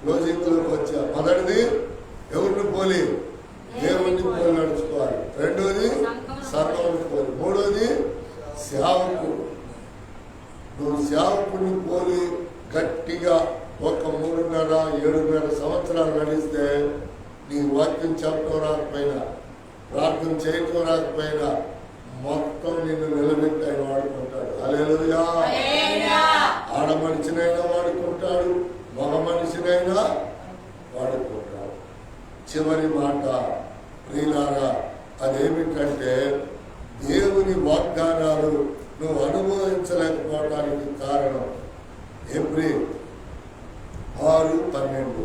రోజులోకి వచ్చా. మొదటిది ఎవరిని పోలి? దేవుని పోలి నడుచుకోవాలి. రెండోది సంఘముని పోలి, మూడోది సేవకుడు. నువ్వు సేవకుని పోలి గట్టిగా ఒక 3.5-7.5 సంవత్సరాలు నడిస్తే నీ వాక్యం చెప్పడం రాకపోయినా, ప్రార్థన చేయటం రాకపోయినా మొత్తం నిన్ను నిలబెట్టి ఆయన వాడుకుంటాడు. హల్లెలూయా. ఆడ మనిషినైనా వాడుకుంటాడు, మగ మనిషినైనా వాడుకుంటాడు. చివరి మాట ప్రియులారా, అదేమిటంటే దేవుని వాగ్దానాలు నువ్వు అనుభవించలేకపోవడానికి కారణం ఏప్రిల్ 6:12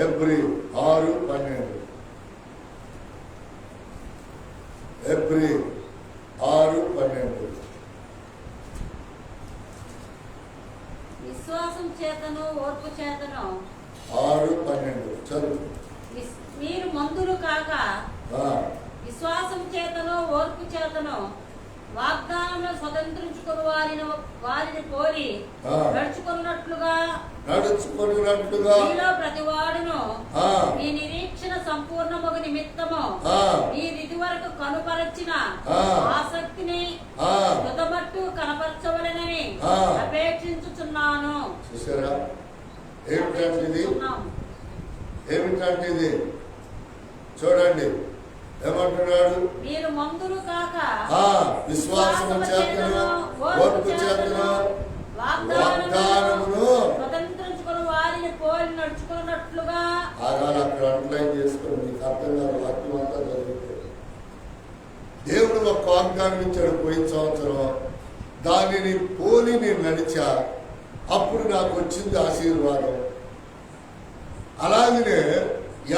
ఏప్రిల్ 6:12 ఏప్రిల్ 6:12 విశ్వాసం చేతను ఓర్పు చేతను 6:12 చదువు. మీరు మందులు కాక విశ్వాసం చేతను ఓర్పు చేతను వాగ్దానంలో స్వతంత్రించుకుని వారిని పోలి నడుచుకున్నట్లుగా మీలో ప్రతివాడును మీ నిరీక్షణ సంపూర్ణమగు నిమిత్తము ఇది వరకు కనుపరచిన ఆసక్తిని తుదమట్టు కనపరచవలెనని అపేక్షించుచున్నాను. చూసారా ఏమిటంటే చూడండి ఏమంటున్నాడు, మీరు మందులు కాక విశ్వాసము చేతను ఓర్పు చేతను వాగ్దానమును స్వతంత్రించుకుని వారిని పోలి నడుచుకున్నట్లుగా. ఆగాలి, అక్కడ అండర్లైన్ చేసుకుని మీకు అర్థం కాదు, వాక్యం అంతా చదివితే. దేవుడు ఒక వాగ్దానం ఇచ్చాడు పోయిన సంవత్సరం, దానిని పోలి నేను నడిచా, అప్పుడు నాకు వచ్చింది ఆశీర్వాదం. అలాగనే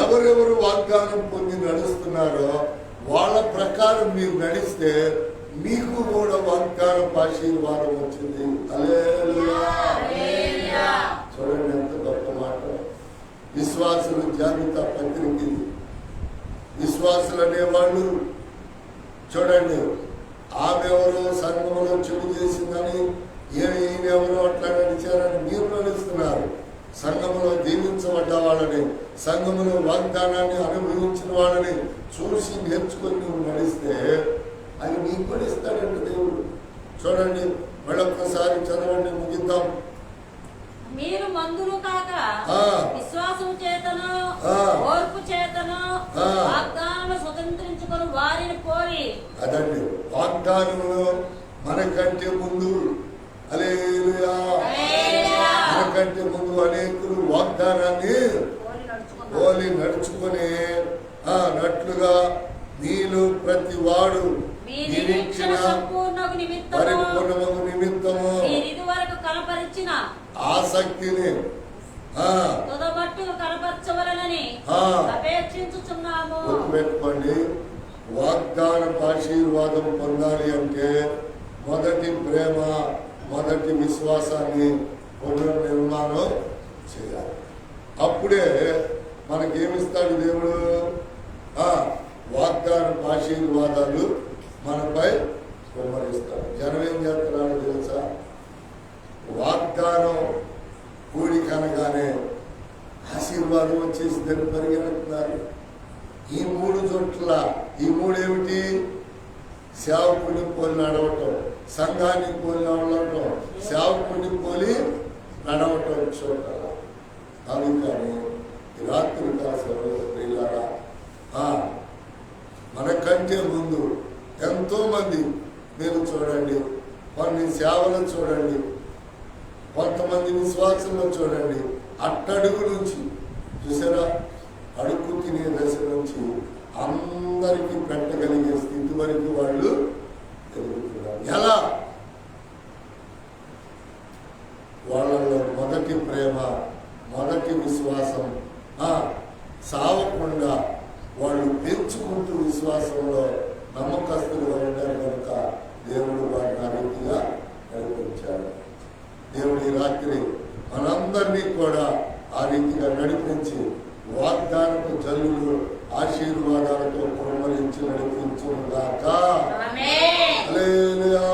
ఎవరెవరు వాగ్దానం పొంది నడుస్తున్నారో వాళ్ళ ప్రకారం మీరు నడిస్తే మీకు కూడా వాగ్దానం ఆశీర్వాదం వచ్చింది. హల్లెలూయా. చూడండి ఎంత గొప్ప మాట. విశ్వాసులు జాబితా పత్రిక. విశ్వాసులు అనేవాళ్ళు చూడండి, ఆమె ఎవరో సంఘంలో చెడు చేసిందని ఈయన ఎవరో అట్లా నడిచారని మీరు నడుస్తున్నారు. సంఘములో దీవించబడ్డ వాళ్ళని, సంఘములో వాగ్దానాన్ని అనుభవించిన వాళ్ళని చూసి నేర్చుకొని నువ్వు నడిస్తే అది నీకు కూడా ఇస్తాడంట దేవుడు. చూడండి, మళ్ళొక్కసారి చదవండి, ముగిద్దాం. మీరు మందులు కాక విశ్వాసం చేతను ఓర్పు చేతను వాగ్దానము స్వతంత్రించుకొని వారిని పోలి. అదండి వాగ్దానములు మనకంటే ముందు, హల్లెలూయా, మనకంటే ముందు అనేకులు వాగ్దానాన్ని పోలి నడుచుకుని నట్లుగా మీలో ప్రతి వాడు నిరీక్షణ పరిపూర్ణమగు నిమిత్తము ఇదివరకు కనపరిచిన ఆసక్తిని తుదమట్టుకు కనపరచవలెనని అపేక్షించుచున్నాము. గుర్తుపెట్టుకోండి, వాగ్దాన ఆశీర్వాదం పొందాలి అంటే మొదటి ప్రేమ, మొదటి విశ్వాసాన్ని పునర్నిర్మాణం చేయాలి. అప్పుడే మనకేమిస్తాడు దేవుడు? వాగ్దాన ఆశీర్వాదాలు మనపై కుమ్మరిస్తాడు. జనం ఏం చేస్తున్నాడు తెలుసా? వాగ్దానం కూడికనగానే ఆశీర్వాదం వచ్చేసి దాన్ని పరిగెడుతున్నారు. ఈ మూడు చోట్ల, ఈ మూడేమిటి? సేవకుని పోలి నడవటం, సంఘాన్ని పోలి నడవటం, సేవకుని పోలి నడవటం చోట. అందుకని ఈ రాత్రి కాలంలో ప్రియులారా, మనకంటే ముందు ఎంతో మంది మీరు చూడండి, కొన్ని సేవలు చూడండి, కొంతమంది విశ్వాసంలో చూడండి, అట్టడుగు నుంచి చూసారా, అడుగు తినే దశ నుంచి అందరికీ పెట్టగలిగే స్థితి వరకు వాళ్ళు ఎదుగుతున్నారు. ఎలా? వాళ్ళలో మొదటి ప్రేమ, మొదటి విశ్వాసం సావకుండా వాళ్ళు పెంచుకుంటూ విశ్వాసంలో నమ్మకస్తులుగా ఉంటారు కనుక దేవుడు వారిని ఆ రీతిగా నడిపించాడు. దేవుడు ఈ రాత్రి మనందరినీ కూడా ఆ రీతిగా నడిపించి వాగ్దానపు జల్లులు ఆశీర్వాదాలతో కుమ్మరించి నడిపించుగాక. హల్లెలూయా.